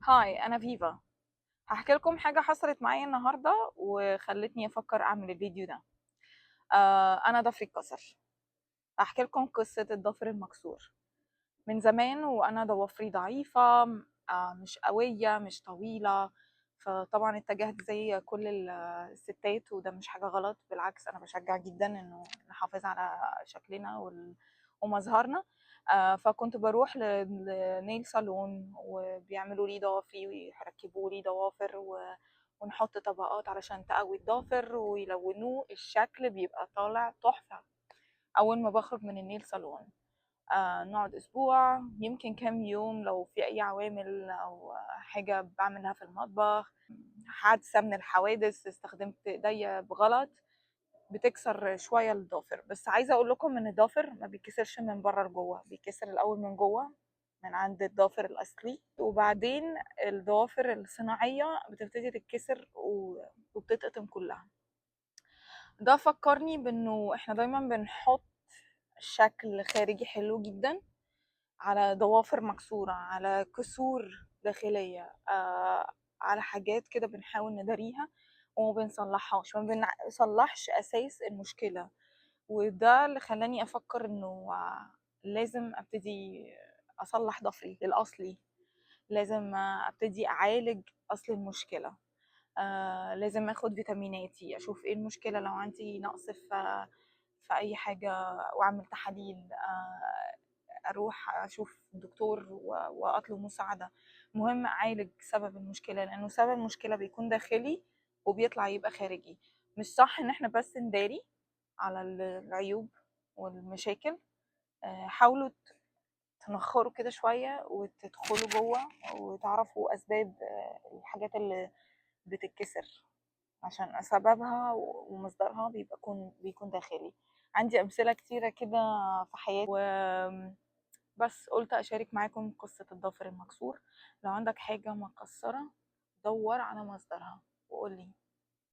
هاي، أنا فيفا. هحكي لكم حاجة حصلت معايا النهاردة وخلتني أفكر أعمل الفيديو ده. أنا ضفري اتكسر. هحكي لكم قصة الضفر المكسور. من زمان وأنا ضوافري ضعيفة، مش قوية مش طويلة. فطبعا اتجهت زي كل الستات، وده مش حاجة غلط، بالعكس أنا بشجع جدا إنه نحافظ على شكلنا ومظهرنا. فكنت بروح لنيل صالون وبيعملوا لي ضوافري ويركبوا لي ضوافر ونحط طبقات علشان تقوي الضافر ويلونوه، الشكل بيبقى طالع تحفة. أول ما بخرج من النيل صالون نقعد أسبوع، يمكن كام يوم لو في أي عوامل أو حاجة بعملها في المطبخ، حادثة من الحوادث استخدمت إيديا بغلط، بتكسر شوية الضافر. بس عايزة أقول لكم إن الضافر ما بيكسرش من بره لجوه، بيكسر الأول من جوه، من عند الضافر الأصلي، وبعدين الضوافر الصناعية بتبتدي تتكسر وبتتقطم كلها. ده فكرني بإنه إحنا دايما بنحط شكل خارجي حلو جدا على ضوافر مكسورة، على كسور داخلية، على حاجات كده بنحاول نداريها وما بنصلحهاش، ما بنصلحش أساس المشكلة. وده اللي خلاني أفكر إنه لازم أبتدي أصلح ضفري الأصلي، لازم أبتدي أعالج أصل المشكلة. لازم أخد فيتاميناتي، أشوف إيه المشكلة، لو عندي نقص في أي حاجة، وأعمل تحاليل، اروح اشوف دكتور واطلب مساعده. مهم اعالج سبب المشكله، لانه سبب المشكله بيكون داخلي وبيطلع يبقى خارجي. مش صح ان احنا بس نداري على العيوب والمشاكل. حاولوا تنخروا كده شويه وتدخلوا جوه وتعرفوا اسباب الحاجات اللي بتتكسر، عشان سببها ومصدرها بيكون داخلي. عندي امثله كتيره كده في حياتي، بس قلت أشارك معاكم قصة الضفر المكسور. لو عندك حاجة مكسرة دور على مصدرها وقولي.